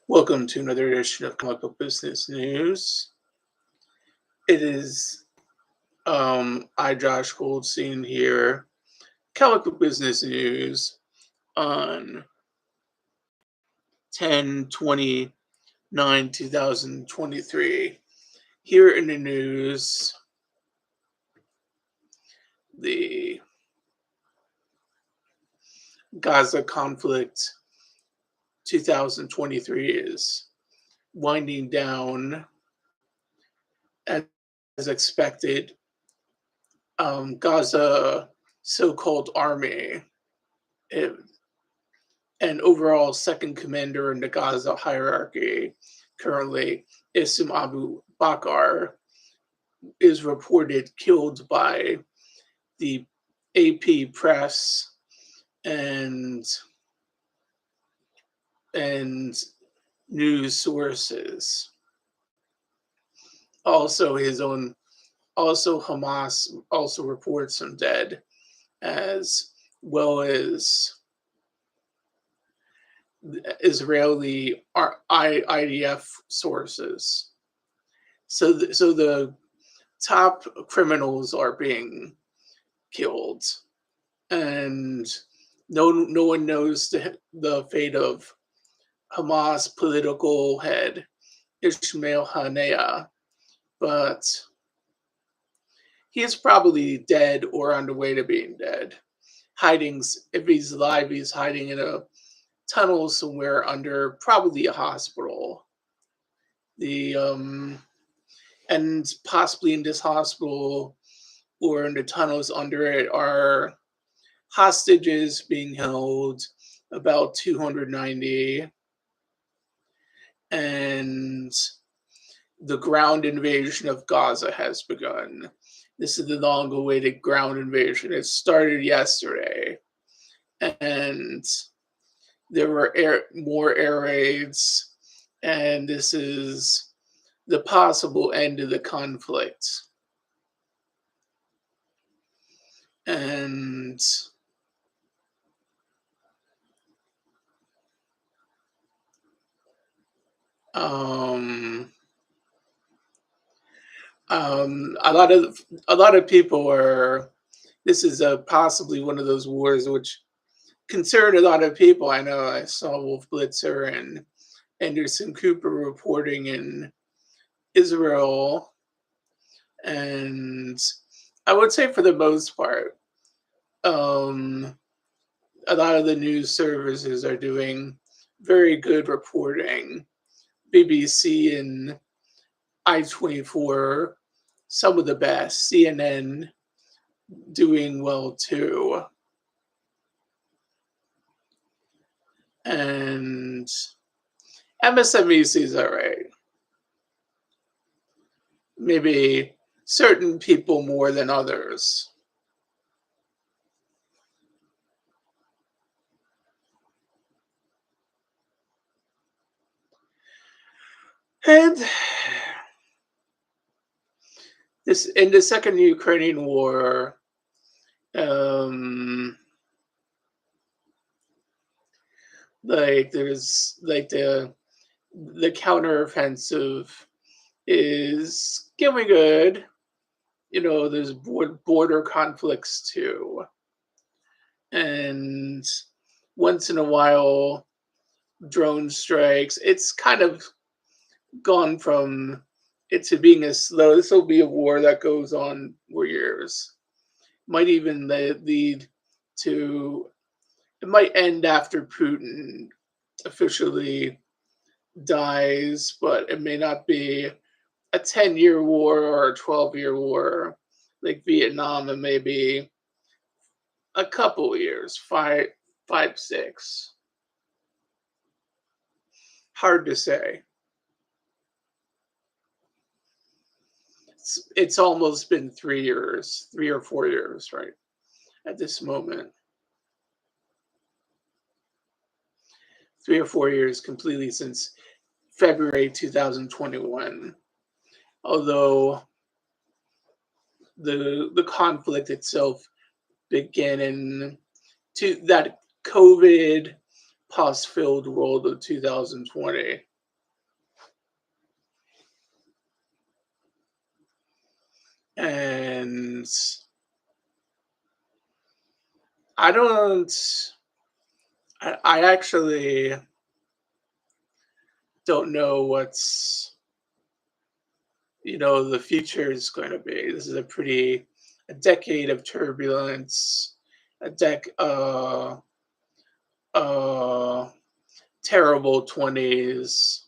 Welcome to another edition of Comic Book Business News. It is Josh Goldstein here. Comic Book Business News on 10/29/2023. Here in the news, the Gaza conflict 2023 is winding down as expected. Gaza so-called army, it, and overall second commander in the Gaza hierarchy, currently Isam Abu Bakr, is reported killed by the AP press and and news sources. Also, Hamas also reports him dead, as well as Israeli IDF sources. So the top criminals are being killed, and no one knows the fate of Hamas political head Ismail Haniyeh, but he is probably dead or on the way to being dead. If he's alive, he's hiding in a tunnel somewhere under probably a hospital. And possibly in this hospital or in the tunnels under it are hostages being held, about 290, and the ground invasion of Gaza has begun. This is the long-awaited ground invasion. It started yesterday, and there were more air raids, and this is the possible end of the conflict. And a lot of people are. This is possibly one of those wars which concerned a lot of people. I know I saw Wolf Blitzer and Anderson Cooper reporting in Israel, and I would say for the most part, um, a lot of the news services are doing very good reporting. BBC and I-24, some of the best. CNN doing well too. And MSNBC is all right. Maybe certain people more than others. And this in the second Ukrainian war, there's the counteroffensive is going good. There's border conflicts too, and once in a while, drone strikes. It's kind of gone from it to being a slow. This will be a war that goes on for years. Might even lead to. It might end after Putin officially dies, but it may not be a 10-year war or a 12-year war like Vietnam. It may be a couple years, five, 6. Hard to say. It's almost been 3 years, 3 or 4 years, right? At this moment. 3 or 4 years completely since February 2021. Although the conflict itself began in that COVID pus-filled world of 2020. And I don't I actually don't know what's the future is going to be. This is a decade of turbulence, a uh terrible 20s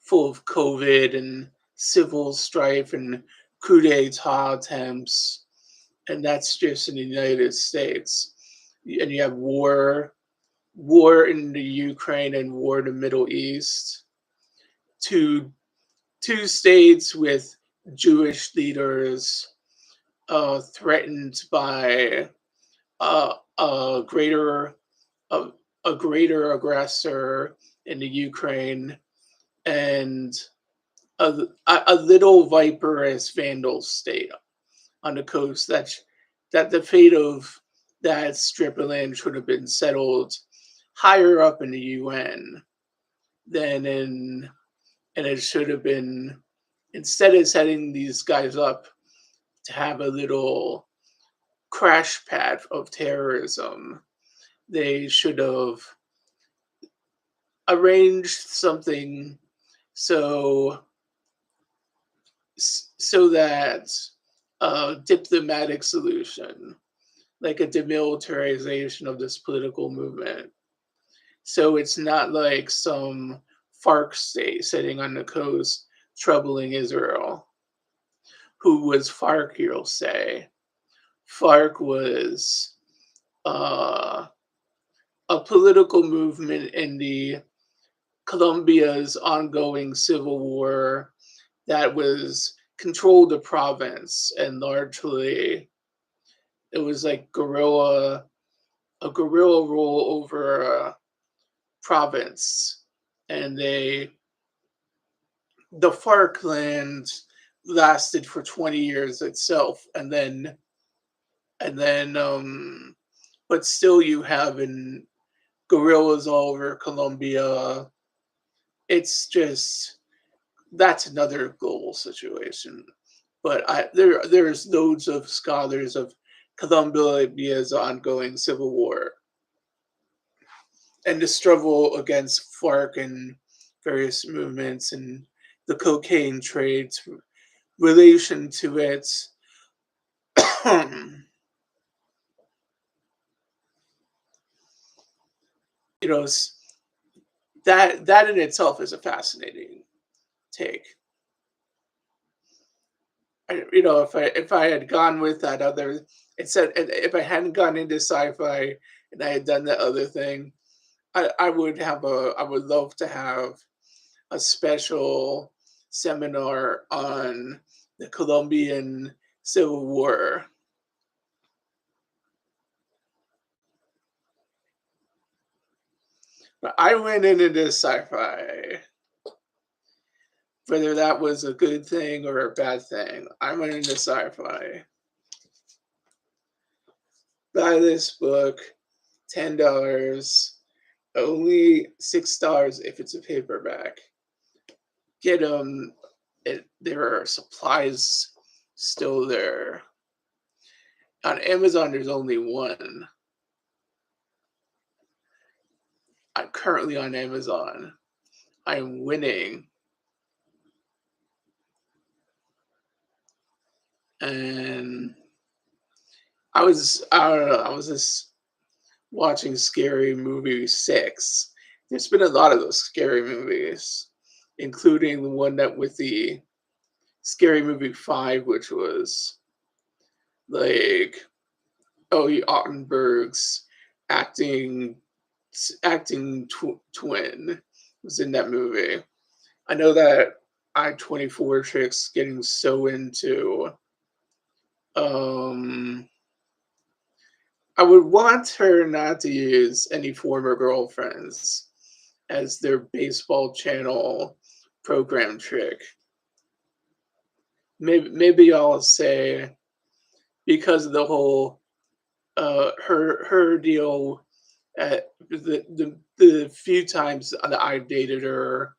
full of COVID and civil strife and coup d'etat attempts, and that's just in the United States. And you have war in the Ukraine and war in the Middle East. Two two states with Jewish leaders threatened by a a, a greater aggressor in the Ukraine, and a little viperous vandal state on the coast that the fate of that strip of land should have been settled higher up in the UN than in and it should have been, instead of setting these guys up to have a little crash pad of terrorism, they should have arranged something so so that a diplomatic solution, like a demilitarization of this political movement. So it's not like some FARC state sitting on the coast troubling Israel. Who was FARC, you'll say? FARC was uh, a political movement in the Colombia's ongoing civil war that was controlled the province, and largely it was like a guerrilla rule over a province, and the FARC land lasted for 20 years itself, and then but still you have in guerrillas all over Colombia. It's just that's another global situation. But there's loads of scholars of Colombia's ongoing civil war and the struggle against FARC and various movements and the cocaine trade's relation to it. you know, that in itself is a fascinating take. If I had gone with that other, it said if I hadn't gone into sci-fi and I had done that other thing, I would love to have a special seminar on the Colombian Civil War. But I went into this sci-fi, whether that was a good thing or a bad thing. I went into sci-fi. Buy this book, $10, only $6 if it's a paperback. Get them. There are supplies still there. On Amazon, there's only one. I'm currently on Amazon. I'm winning. And I don't know, I was just watching Scary Movie 6. There's been a lot of those scary movies, including the one that with the Scary Movie 5, which was like Ellie Ottenberg's acting twin was in that movie. I know that I-24 chick's getting so into um I would want her not to use any former girlfriends as their baseball channel program trick. Maybe I'll say because of the whole her deal at the few times that I dated her,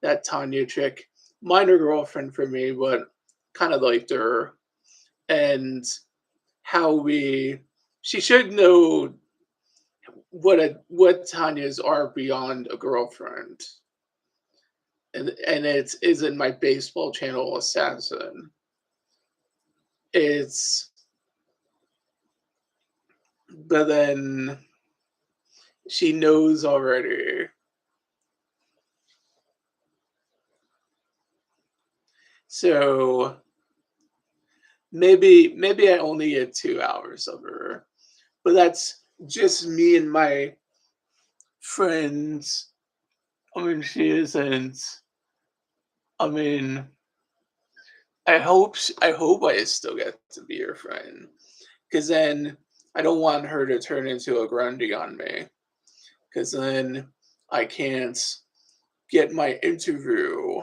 that Tanya chick, minor girlfriend for me, but kind of liked her. and how we she should know what Tanya's are beyond a girlfriend. And it isn't my baseball channel assassin. It's but then she knows already. So maybe I only get 2 hours of her. But that's just me and my friends. I mean, she isn't. I mean, I hope I still get to be her friend, because then I don't want her to turn into a Grundy on me. Because then I can't get my interview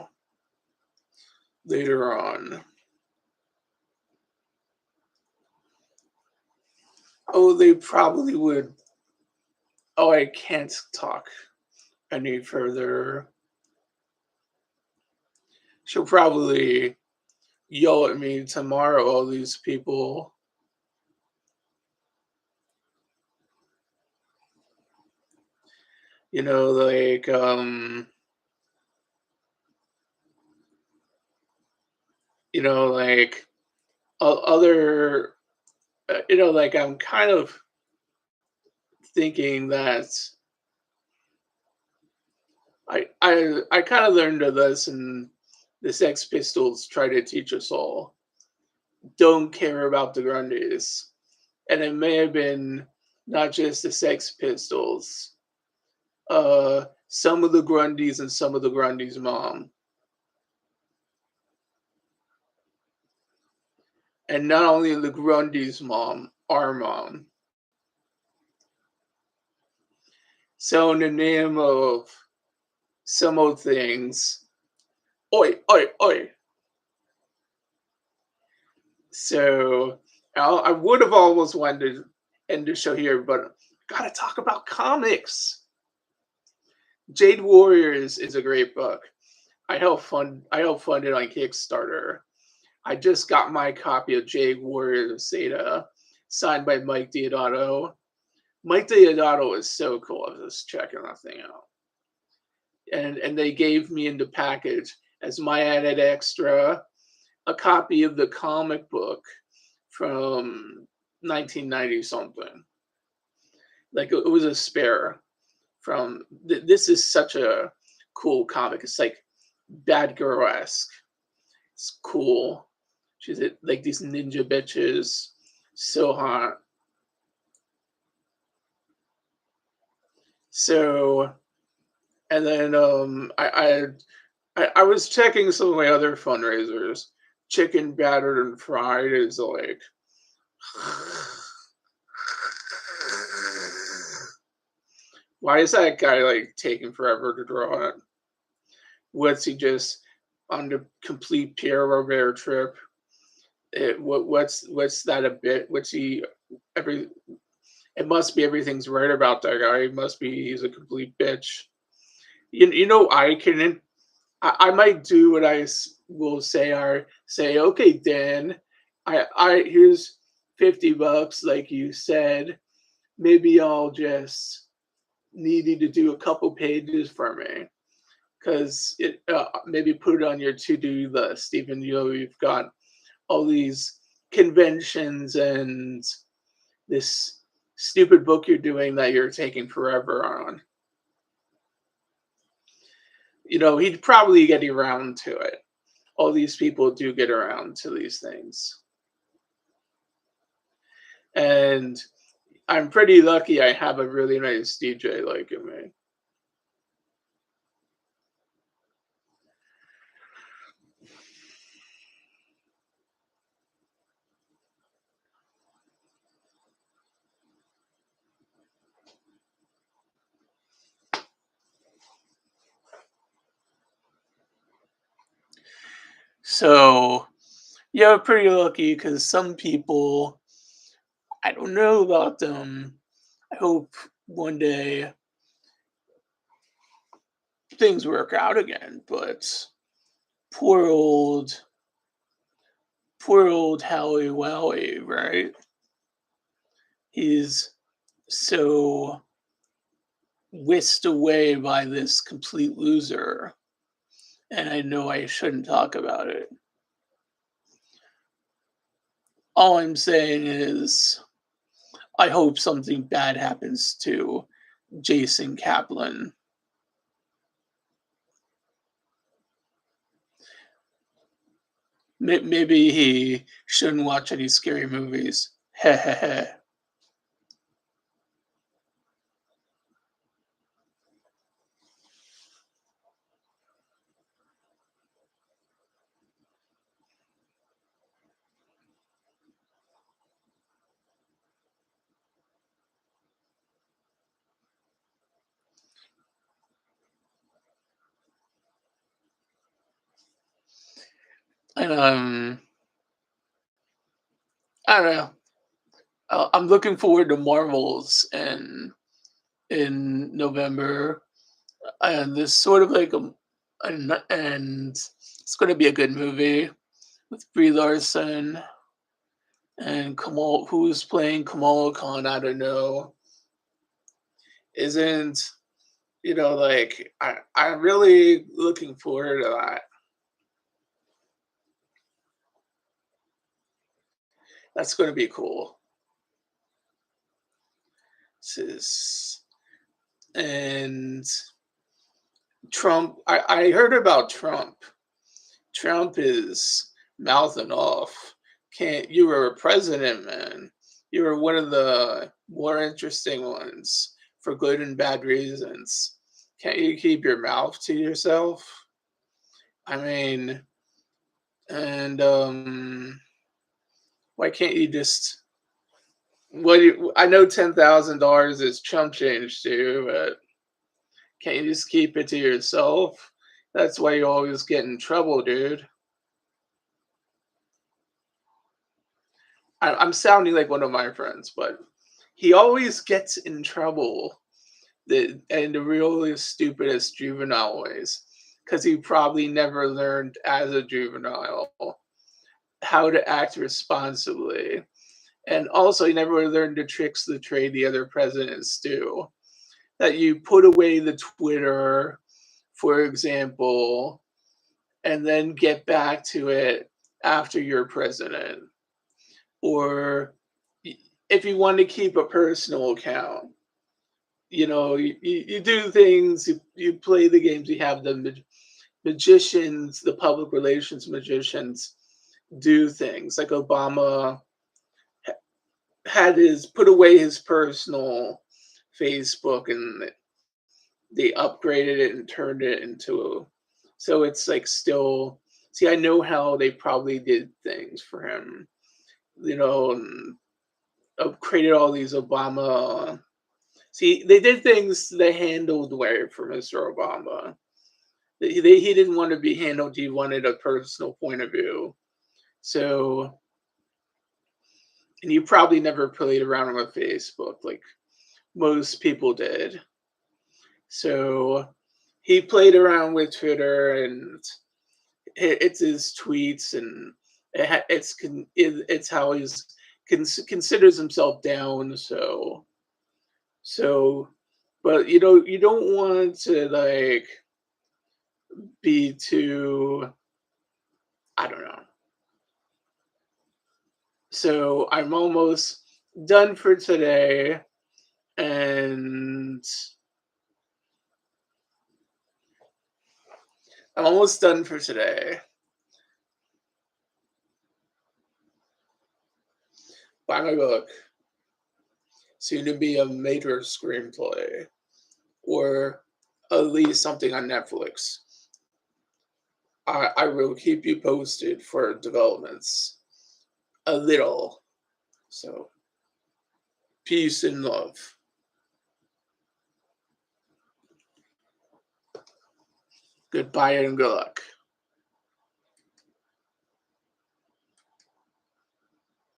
later on. Oh, they probably would. Oh, I can't talk any further. She'll probably yell at me tomorrow, all these people. You know, like, like other, like I'm kind of thinking that I kind of learned a lesson the Sex Pistols try to teach us all. Don't care about the Grundys. And it may have been not just the Sex Pistols, some of the Grundys and some of the Grundys' mom. And not only the Grundys' mom, our mom. So in the name of some old things, oi, oi, oi. So I would have almost wanted to end the show here, but gotta talk about comics. Jade Warriors is a great book. I helped fund it on Kickstarter. I just got my copy of Jade Warriors Zeta, signed by Mike Diodato. Mike Diodato is so cool. I was just checking that thing out. And they gave me in the package as my added extra a copy of the comic book from 1990 something. Like it was a spare from. This is such a cool comic. It's like bad girl esque. It's cool. She's like these ninja bitches, so hot. So and then I was checking some of my other fundraisers. Chicken battered and fried is like why is that guy like taking forever to draw it? What's he just on the complete Pierre Robert trip? What's that a bit? What's he every? It must be everything's right about that guy. He must be he's a complete bitch. You know I can I might do what will say or say okay Dan, I here's $50 like you said. Maybe I'll just need you to do a couple pages for me because it maybe put it on your to-do list even though you've got all these conventions and this stupid book you're doing that you're taking forever on. He'd probably get around to it. All these people do get around to these things. And I'm pretty lucky I have a really nice DJ liking me. So, yeah, pretty lucky because some people, I don't know about them. I hope one day things work out again, but poor old poor old Howie Wowie, right? He's so whisked away by this complete loser, and I know I shouldn't talk about it. All I'm saying is I hope something bad happens to Jason Kaplan. Maybe he shouldn't watch any scary movies. Heh. And I don't know. I'm looking forward to Marvels in November, and this sort of like and it's going to be a good movie with Brie Larson and Kamal, who's playing Kamala Khan. I don't know. Isn't like I'm really looking forward to that. That's going to be cool. This is and Trump. I heard about Trump. Trump is mouthing off. Can't you were a president, man. You were one of the more interesting ones for good and bad reasons. Can't you keep your mouth to yourself? I mean, and why can't you just I know $10,000 is chump change too, but can't you just keep it to yourself? That's why you always get in trouble, dude. I'm sounding like one of my friends, but he always gets in trouble in the really stupidest juvenile ways because he probably never learned as a juvenile how to act responsibly. And also, he never learned the tricks of the trade the other presidents do. That you put away the Twitter, for example, and then get back to it after you're president. Or if you want to keep a personal account, you do things, you play the games, you have the magicians, the public relations magicians do things like Obama had his put away his personal Facebook and they upgraded it and turned it into so it's like still see I know how they probably did things for him, and created all these Obama. See, they did things they handled way for Mr. Obama. He didn't want to be handled. He wanted a personal point of view. So, and you probably never played around with Facebook like most people did. So, he played around with Twitter, and it's his tweets, and it's how he's considers himself down. So, but you don't want to like be too, I don't know. So I'm almost done for today, and I'm almost done for today. Buy my book, soon to be a major screenplay, or at least something on Netflix. I will keep you posted for developments a little. So, peace and love. Goodbye and good luck.